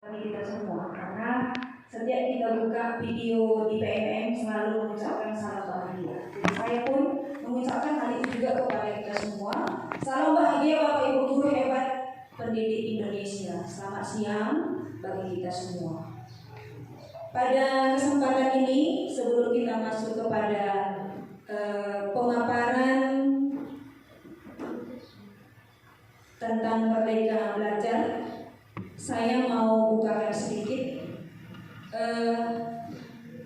bagi kita semua, karena setiap kita buka video di PMM selalu mengucapkan salam bahagia. Jadi saya pun mengucapkan hal itu juga kepada kita semua. Salam bahagia Bapak Ibu guru hebat pendidik Indonesia. Selamat siang bagi kita semua. Pada kesempatan ini, sebelum kita masuk kepada pemaparan tentang Merdeka Belajar, saya mau bukakan sedikit.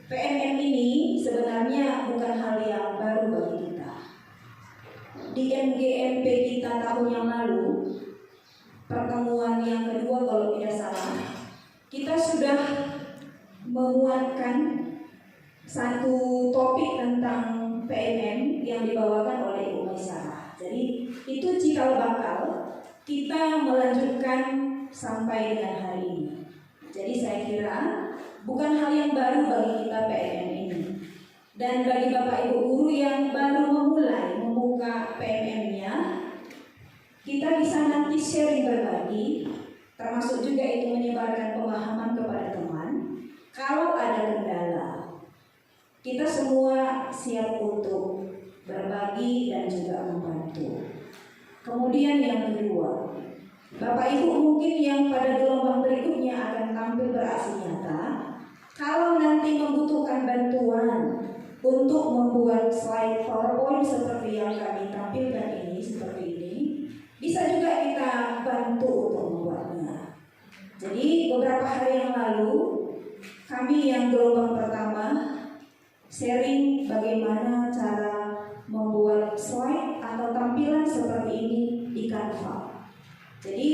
PMM ini sebenarnya bukan hal yang baru bagi kita. Di MGMP kita tahun yang lalu, pertemuan yang kedua kalau tidak salah, kita sudah menguatkan satu topik tentang PMM yang dibawakan oleh Ibu Maisyarah. Jadi itu cikal bakal kita melanjutkan sampai dengan hari ini. Jadi saya kira bukan hal yang baru bagi kita PMM ini. Dan bagi Bapak Ibu guru yang baru memulai membuka PMM-nya, kita bisa nanti sharing berbagi, termasuk juga itu menyebarkan pemahaman kepada teman. Kalau ada kendala, kita semua siap untuk berbagi dan juga membantu. Kemudian yang kedua, Bapak Ibu mungkin yang pada gelombang berikutnya akan tampil beraksi nyata. Kalau nanti membutuhkan bantuan untuk membuat slide PowerPoint seperti yang kami tampilkan ini, seperti ini, bisa juga kita bantu untuk membuatnya. Jadi beberapa hari yang lalu, kami yang gelombang pertama sharing bagaimana cara membuat slide atau tampilan seperti ini di Canva. Jadi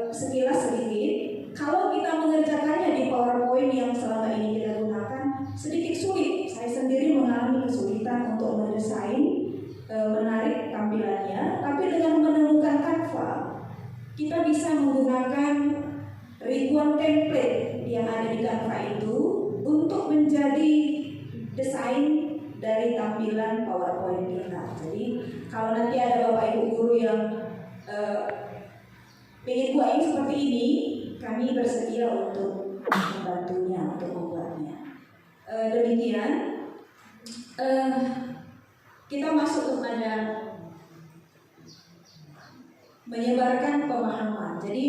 sekilas sedikit, kalau kita mengerjakannya di PowerPoint yang selama ini kita gunakan sedikit sulit. Saya sendiri mengalami kesulitan untuk mendesain menarik tampilannya. Tapi dengan menemukan Canva, kita bisa menggunakan ribuan template yang ada di Canva itu untuk menjadi desain dari tampilan PowerPoint kita. Jadi kalau nanti ada Bapak Ibu guru yang ingin buat ini seperti ini, kami bersedia untuk membantunya, untuk membuatnya. Demikian, kita masuk kepada menyebarkan pemahaman. Jadi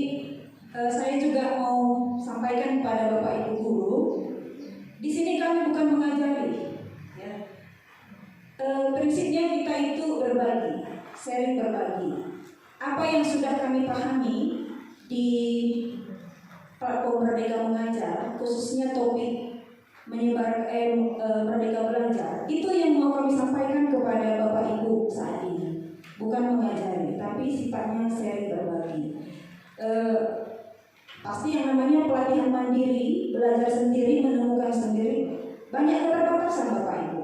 saya juga mau sampaikan kepada Bapak Ibu guru, di sini kami bukan mengajari, ya. Prinsipnya kita itu berbagi, sharing berbagi. Apa yang sudah kami pahami di platform Merdeka Mengajar, khususnya topik Merdeka Belajar, itu yang mau kami sampaikan kepada Bapak Ibu saat ini. Bukan mengajari, tapi sifatnya sharing berbagi. Pasti yang namanya pelatihan mandiri, belajar sendiri, menemukan sendiri, banyak keterbatasan Bapak Ibu.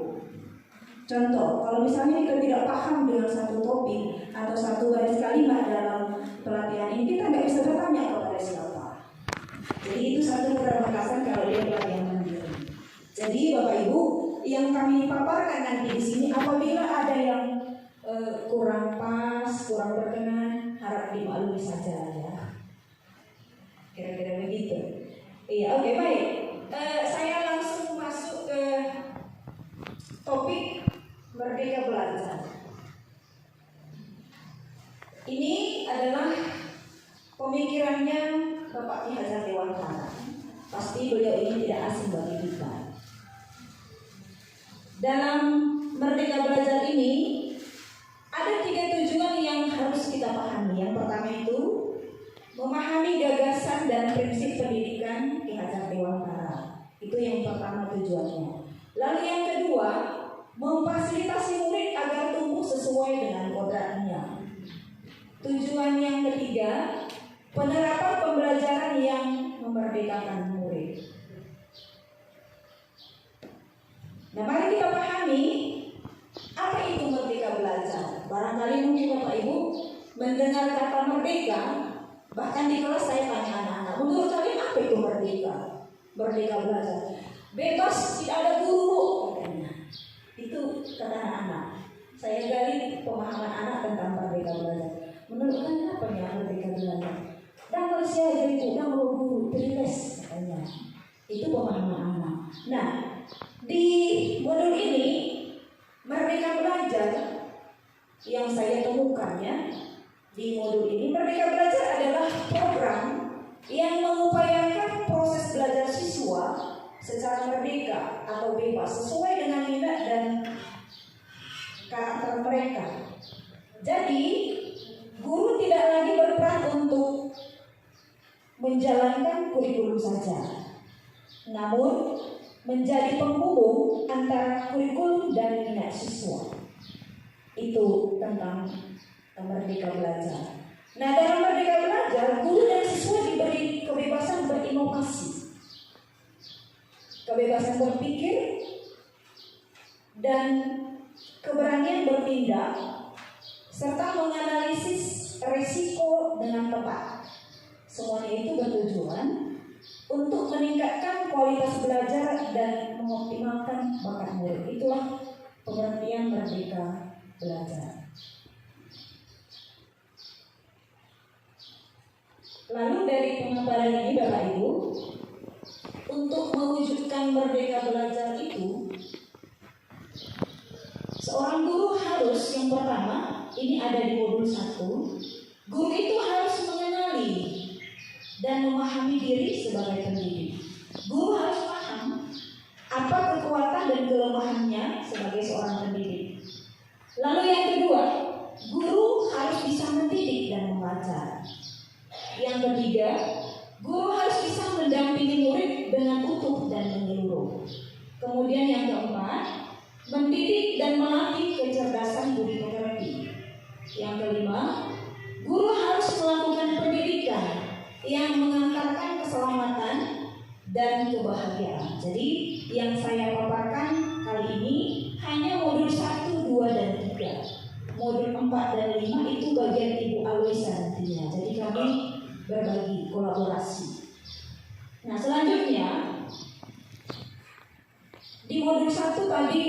Contoh, kalau misalnya kita tidak paham dengan satu topik atau satu baris kalimat dalam pelatihan ini, kita nggak bisa bertanya kepada siapa. Jadi itu satu keterbatasan kalau dia pelatihan mandiri. Jadi Bapak Ibu, yang kami paparkan nanti di sini, apabila ada yang kurang pas, kurang berkenan, harap dimaklumi saja ya. Kira-kira begitu. Iya, oke, baik. Saya langsung masuk ke topik Merdeka Belajar. Ini adalah pemikirannya Bapak Ki Hajar Dewantara. Pasti beliau ini tidak asing bagi kita. Dalam Merdeka Belajar ini ada 3 tujuan yang harus kita pahami. Yang pertama itu memahami gagasan dan prinsip pendidikan Ki Hajar Dewantara. Itu yang pertama tujuannya. Lalu yang kedua, memfasilitasi murid agar tumbuh sesuai dengan kodratnya. Tujuan yang ketiga, penerapan pembelajaran yang memerdekakan murid. Nah, mari kita pahami apa itu Merdeka Belajar. Barangkali mungkin Bapak Ibu mendengar kata merdeka, bahkan di kelas saya tanya anak-anak, menurut kalian apa itu merdeka? Merdeka Belajar. Bebas, tidak ada guru, katanya. Itu kata anak-anak. Saya gali pemahaman anak tentang Merdeka Belajar. Menurut kalian apa ya Merdeka Belajar? Dan Malaysia jadi tidak mau guru, secara merdeka atau bebas sesuai dengan minat dan karakter mereka. Jadi guru tidak lagi berperan untuk menjalankan kurikulum saja, namun menjadi penghubung antara kurikulum dan minat siswa. Itu tentang Merdeka Belajar. Nah, dalam Merdeka Belajar, guru dan siswa diberi kebebasan berinovasi, kebebasan berpikir, dan keberanian bertindak, serta menganalisis resiko dengan tepat. Semuanya itu bertujuan untuk meningkatkan kualitas belajar dan mengoptimalkan bakat murid. Itulah pengertian Merdeka Belajar. Lalu dari pemaparan ini Bapak Ibu, untuk mewujudkan Merdeka Belajar itu, seorang guru harus, yang pertama, ini ada di modul 1, guru itu harus mengenali dan memahami diri sebagai pendidik. Guru harus paham apa kekuatan dan kelemahannya sebagai seorang pendidik. Lalu yang kedua, guru harus bisa mendidik dan mengajar. Yang ketiga, guru harus bisa mendampingi murid dengan utuh dan menyeluruh. Kemudian yang keempat, mendidik dan melatih kecerdasan budi pekerti. Yang kelima, guru harus melakukan pendidikan yang mengantarkan keselamatan dan kebahagiaan. Jadi yang saya paparkan kali ini hanya modul 1, 2, dan 3. Modul 4 dan 5 itu bagian Ibu Alwesa nantinya. Jadi kami berbagi kolaborasi. Nah, selanjutnya di modul 1 tadi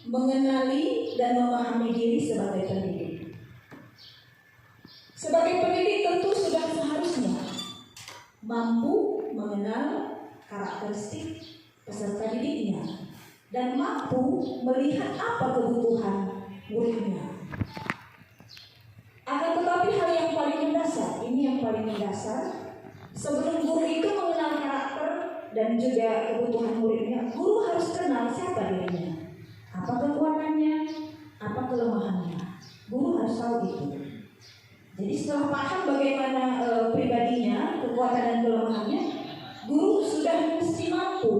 mengenali dan memahami diri sebagai pendidik. Sebagai pendidik tentu sudah seharusnya mampu mengenal karakteristik peserta didiknya dan mampu melihat apa kebutuhan muridnya. Akan tetapi hal yang paling mendasar, ini yang paling mendasar, sebelum guru itu mengenal karakter dan juga kebutuhan muridnya, guru harus kenal siapa dirinya, apa kekuatannya, apa kelemahannya. Guru harus tahu itu. Jadi setelah paham bagaimana pribadinya, kekuatan dan kelemahannya, guru sudah mesti mampu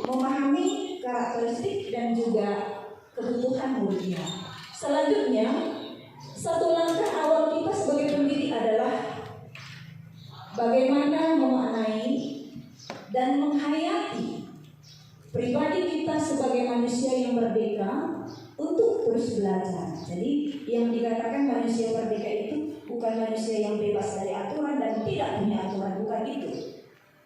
memahami karakteristik dan juga kebutuhan muridnya. Selanjutnya, satu langkah awal kita sebagai pendidik adalah bagaimana memaknai dan menghayati pribadi kita sebagai manusia yang merdeka untuk terus belajar. Jadi yang dikatakan manusia merdeka itu bukan manusia yang bebas dari aturan dan tidak punya aturan, bukan itu.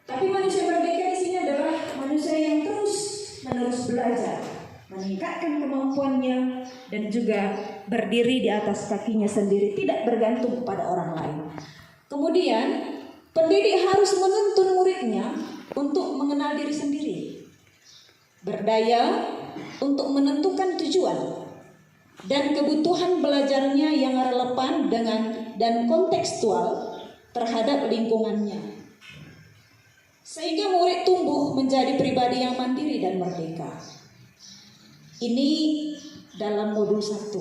Tapi manusia merdeka di sini adalah manusia yang terus menerus belajar, meningkatkan kemampuannya dan juga berdiri di atas kakinya sendiri, tidak bergantung kepada orang lain. Kemudian pendidik harus menuntun muridnya untuk mengenal diri sendiri, berdaya untuk menentukan tujuan dan kebutuhan belajarnya yang relevan dengan dan kontekstual terhadap lingkungannya, sehingga murid tumbuh menjadi pribadi yang mandiri dan merdeka. Ini dalam modul 1.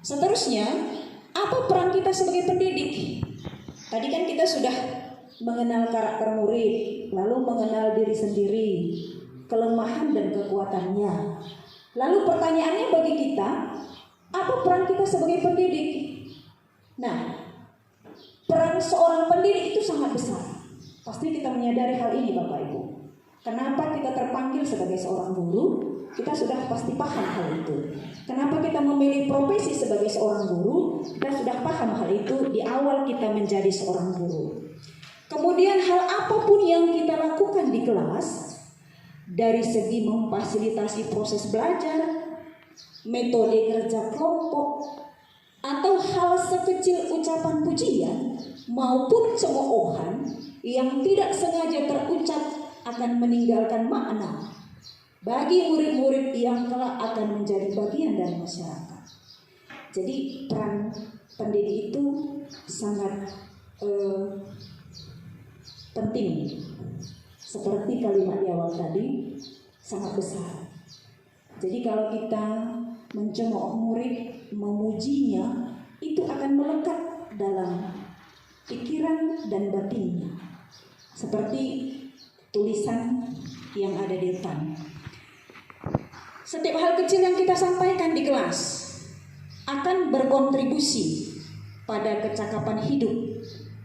Seterusnya, apa peran kita sebagai pendidik? Tadi kan kita sudah mengenal karakter murid, lalu mengenal diri sendiri, kelemahan dan kekuatannya. Lalu pertanyaannya bagi kita, apa peran kita sebagai pendidik? Nah, peran seorang pendidik itu sangat besar. Pasti kita menyadari hal ini Bapak Ibu. Kenapa kita terpanggil sebagai seorang guru? Kita sudah pasti paham hal itu. Kenapa kita memilih profesi sebagai seorang guru? Kita sudah paham hal itu di awal kita menjadi seorang guru. Kemudian hal apapun yang kita lakukan di kelas, dari segi memfasilitasi proses belajar, metode kerja kelompok, atau hal sekecil ucapan pujian maupun cemoohan yang tidak sengaja terucap akan meninggalkan makna bagi murid-murid yang kelak akan menjadi bagian dari masyarakat. Jadi peran pendidik itu sangat penting. Seperti kalimat di awal tadi, sangat besar. Jadi kalau kita mencemooh murid, memujinya, itu akan melekat dalam pikiran dan batinnya. Seperti tulisan yang ada di depan. Setiap hal kecil yang kita sampaikan di kelas akan berkontribusi pada kecakapan hidup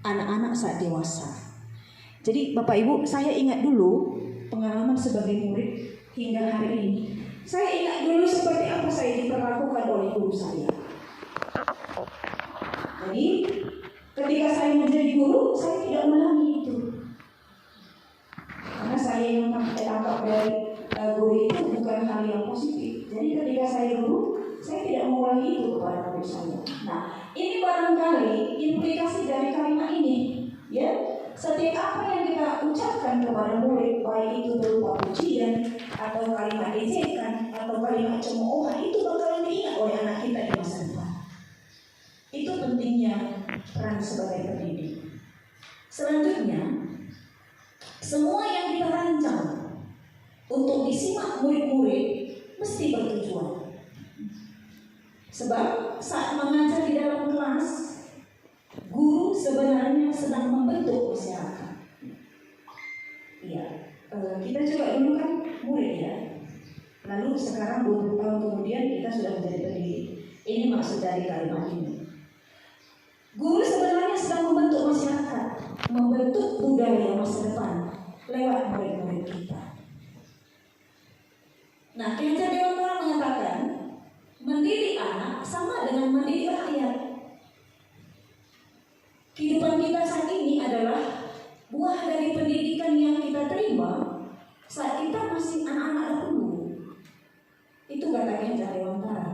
anak-anak saat dewasa. Jadi Bapak Ibu, saya ingat dulu pengalaman sebagai murid hingga hari ini. Saya ingat dulu seperti apa saya diperlakukan oleh guru saya. Jadi ketika saya menjadi guru, saya tidak ulangi itu. Karena saya yang tangkap dari guru itu bukan hal yang positif. Jadi ketika saya guru, saya tidak mengulangi itu kepada murid saya. Nah, ini barangkali implikasi dari kalimat ini, ya. Setiap apa yang kita ucapkan kepada murid, baik itu berupa pujian atau kalimat ejekan atau kalimat cemoohan, itu bakalan diingat oleh anak kita di masa depan. Itu pentingnya peran sebagai pendidik. Selanjutnya, semua yang kita rancang untuk disimak murid-murid mesti bertujuan. Sebab saat mengajar di dalam kelas, guru sebenarnya sedang membentuk masyarakat. Iya, kita juga dulu kan murid ya. Lalu sekarang 20 tahun kemudian kita sudah menjadi pendidik. Ini maksud dari kalimat ini. Guru sebenarnya sedang membentuk masyarakat, membentuk budaya masa depan lewat murid-murid kita. Nah, Ki Hajar Dewantara mengatakan, mendidik anak sama dengan mendidik rakyat. Kehidupan kita saat ini adalah buah dari pendidikan yang kita terima saat kita masih anak-anak dahulu. Itu kata Ki Hajar Dewantara.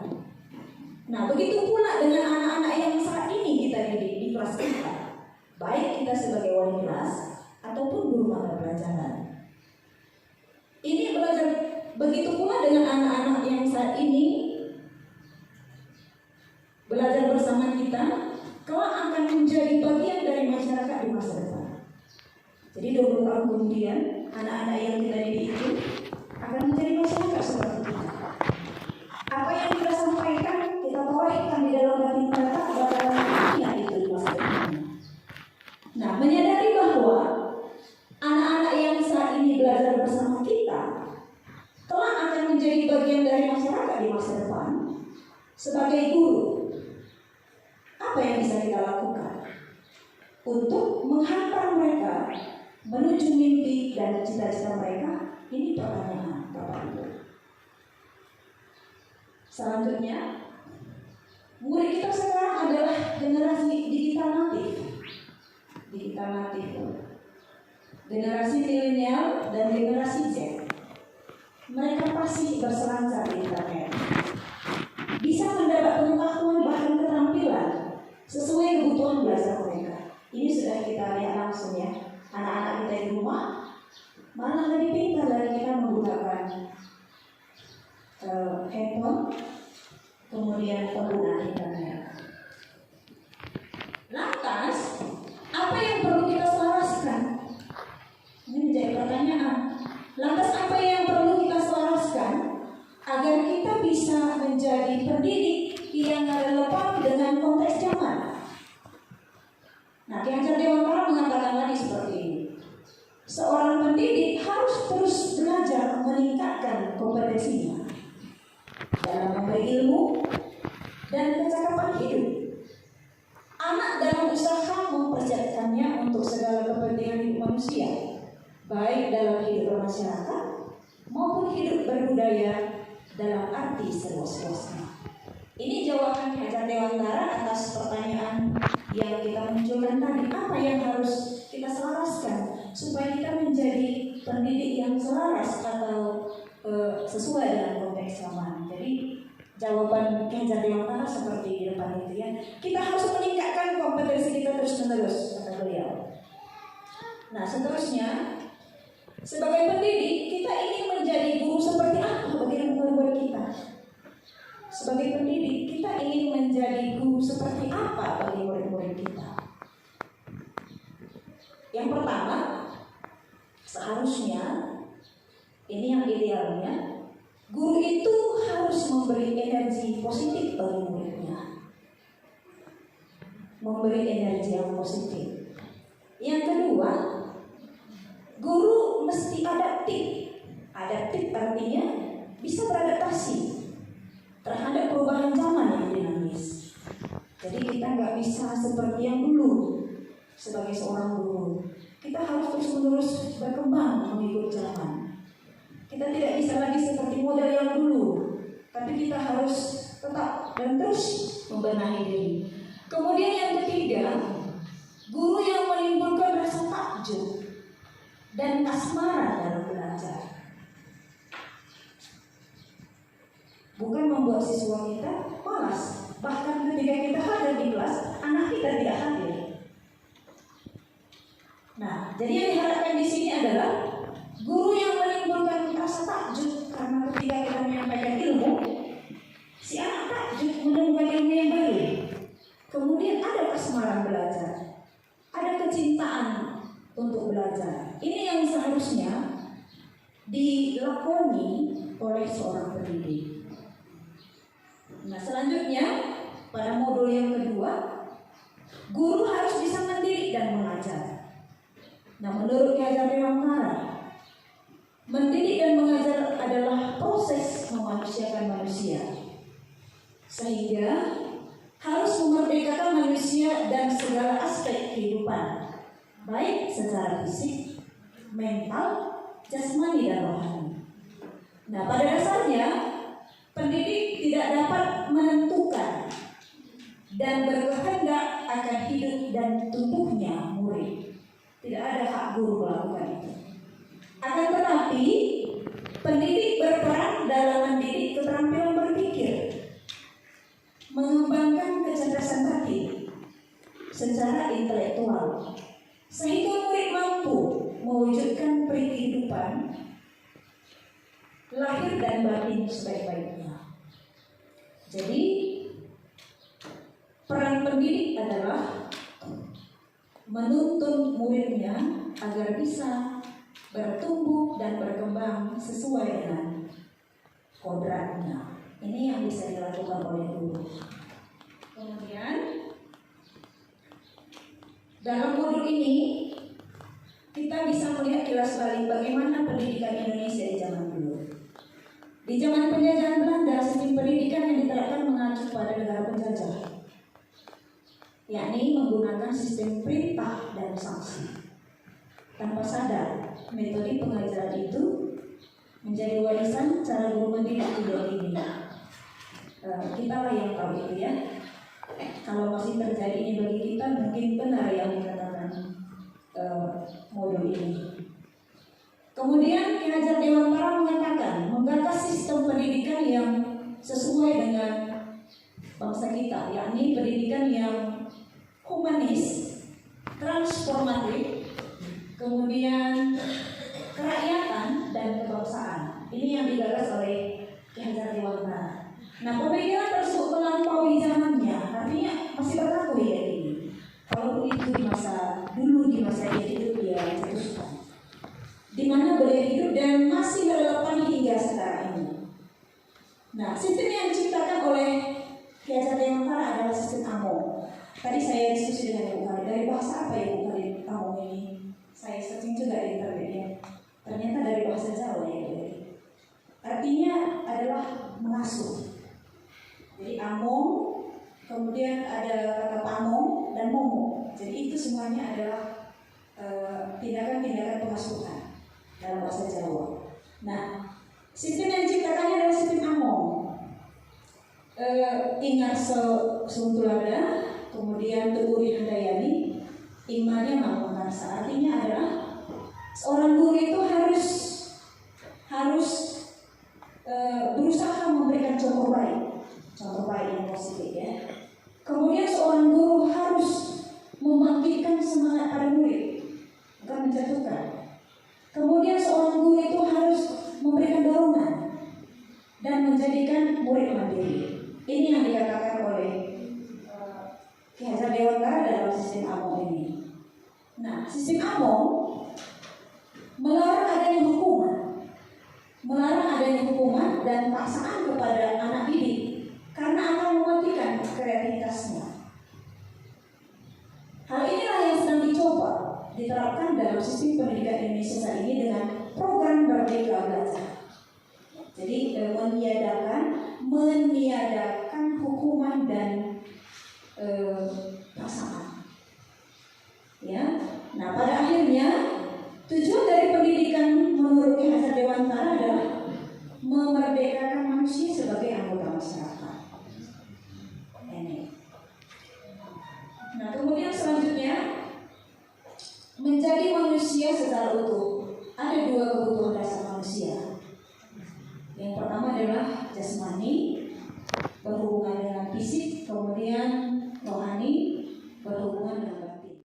Nah, begitu pula dengan anak-anak yang saat ini kita didik di kelas kita, baik kita sebagai wali kelas ataupun guru mata pelajaran. Ini belajar begitu pula dengan anak-anak yang saat ini belajar bersama kita, kelak akan menjadi bagian dari masyarakat di masa depan. Jadi 20 tahun kemudian, anak-anak yang kita didik itu akan menjadi masyarakat seperti kita. Apa yang kita sampaikan, kita torehkan di dalam batin mereka, bakalan ingat itu di masa depan. Nah, menyadari bahwa anak-anak yang saat ini belajar bersama kita, kelak akan menjadi bagian dari masyarakat di masa depan. Sebagai guru, apa yang bisa kita lakukan untuk menghantar mereka menuju mimpi dan cita-cita mereka? Ini pertanyaan Bapak Ibu. Selanjutnya, murid kita sekarang adalah generasi digital natif. Generasi milenial dan generasi Z. Mereka pasti berselancar di internet, bisa mendapat pengetahuan bahkan keterampilan sesuai kebutuhan belajar mereka. Ini sudah kita lihat langsung ya. Anak-anak kita di rumah malah lebih pintar dari kita menggunakan handphone, kemudian penggunaan internet. Lantas, apa yang perlu kita selaraskan? Ini menjadi pertanyaan. Lantas apa yang perlu kita selaraskan agar kita bisa menjadi pendidik yang relevan dengan konteks zaman? Nah, Ki Hajar Dewantara mengatakan tadi seperti ini. Seorang pendidik harus terus belajar meningkatkan kompetensinya dalam memberi ilmu dan kecakapan hidup. Anak dalam usaha mempersiapkannya untuk segala kepentingan hidup manusia, baik dalam hidup bermasyarakat maupun hidup berbudaya dalam arti seluas-luasnya. Ini jawaban Ki Hajar Dewantara atas pertanyaan yang kita munculkan tadi. Apa yang harus kita selaraskan supaya kita menjadi pendidik yang selaras atau sesuai dengan konteks zaman? Jadi jawaban Ki Hajar Dewantara seperti di depan itu ya. Kita harus meningkatkan kompetensi kita terus-menerus, kata beliau. Nah, seterusnya, sebagai pendidik kita ingin menjadi guru seperti apa bagi murid-murid kita? Sebagai pendidik kita ingin menjadi guru seperti apa bagi murid-murid kita? Yang pertama, Seharusnya, ini yang idealnya, guru itu harus memberi energi positif bagi muridnya. Memberi energi yang positif. Yang kedua, guru mesti adaptif. Adaptif artinya bisa beradaptasi terhadap perubahan zaman yang dinamis. Jadi kita nggak bisa seperti yang dulu sebagai seorang guru. Kita harus terus-menerus berkembang mengikut zaman. Kita tidak bisa lagi seperti model yang dulu, tapi kita harus tetap dan terus membenahi diri. Kemudian yang ketiga, guru yang menimbulkan rasa takjub dan kasmaran dalam belajar. Bukan membuat siswa kita malas. Bahkan ketika kita hadir di kelas, anak kita tidak hadir. Nah, jadi yang diharapkan di sini adalah guru yang menimbulkan rasa takjub karena ketika kita menyampaikan ilmu, si anak takjub menemukan ilmu yang baru. Kemudian ada kasmaran belajar, ada kecintaan untuk belajar. Ini yang seharusnya dilakoni oleh seorang pendidik. Nah, selanjutnya pada modul yang kedua, guru harus bisa mendidik dan mengajar. Nah, menurut Ki Hajar Dewantara, mendidik dan mengajar adalah proses memanusiakan manusia, sehingga harus memerdekakan manusia dan segala aspek kehidupan, baik secara fisik, mental, jasmani dan rohani. Nah, pada dasarnya pendidik tidak dapat menentukan dan berkehendak akan hidup dan tumbuhnya murid. Tidak ada hak guru melakukan itu. Akan tetapi, pendidik berperan dalam mendidik keterampilan berpikir, mengembangkan kecerdasan batin secara intelektual, sehingga murid mampu mewujudkan peri kehidupan lahir dan batin sebaik-baiknya. Jadi, peran pendidik adalah menuntun muridnya agar bisa bertumbuh dan berkembang sesuai dengan kodratnya. Ini yang bisa dilakukan oleh guru. Kemudian dalam modul ini kita bisa melihat kilas balik bagaimana pendidikan Indonesia di zaman dulu. Di zaman penjajahan Belanda, sistem pendidikan yang diterapkan mengacu pada negara penjajah, yakni menggunakan sistem perintah dan sanksi. Tanpa sadar, metode pengajaran itu menjadi warisan cara guru mendidik tidak ini. Kita lah yang tahu itu ya. Kalau masih terjadi ini bagi kita, mungkin benar yang dikatakan modul ini. Kemudian Ki Hajar Dewantara mengatakan menggagas sistem pendidikan yang sesuai dengan bangsa kita, yakni pendidikan yang humanis, transformatif, kemudian kerakyatan dan kebangsaan. Ini yang digagas oleh Ki Hajar Dewantara. Nah, pemikiran tersebut melampaui zamannya, artinya masih berlaku ya ini. Kalau itu di masa dulu, di masa dia hidup dia cetuskan, di mana beliau hidup dan masih relevan hingga sekarang ini. Nah, sistem yang diciptakan oleh Ki Hajar Dewantara adalah sistem AMO. Tadi saya diskusi dengan Ibu Kari, dari bahasa apa ya Ibu Kari AMO ini? Saya searching juga di internet ya. Ternyata dari bahasa Jawa ya. Artinya adalah mengasuh. Jadi among, kemudian ada kata pamong dan momo. Jadi itu semuanya adalah tindakan-tindakan pengasuhan dalam bahasa Jawa. Nah, sistem yang diciptakannya adalah sistem among. Ingat Suntulada, kemudian Tuuri Handayani, imannya Mangkunarsa. Artinya adalah seorang guru itu harus berusaha memberikan contoh baik yang positif ya. Kemudian seorang guru harus membangkitkan semangat pada murid, bukan menjatuhkan. Kemudian seorang guru itu harus memberikan dorongan dan menjadikan murid mandiri. Ini yang dikatakan oleh Ki Hajar Dewantara dalam sistem AMO ini. Nah, sistem AMO melarang adanya hukuman dan paksaan kepada anak didik karena akan mematikan kreativitasnya. Hal inilah yang sedang dicoba diterapkan dalam sistem pendidikan Indonesia saat ini dengan program Merdeka Belajar. Jadi meniadakan hukuman dan paksaan. Ya, nah pada akhirnya tujuan dari pendidikan menurut Ki Hajar Dewantara adalah memerdekakan manusia sebagai anggota masyarakat. Ini. Nah, kemudian selanjutnya menjadi manusia secara utuh. Ada dua kebutuhan dasar manusia. Yang pertama adalah jasmani,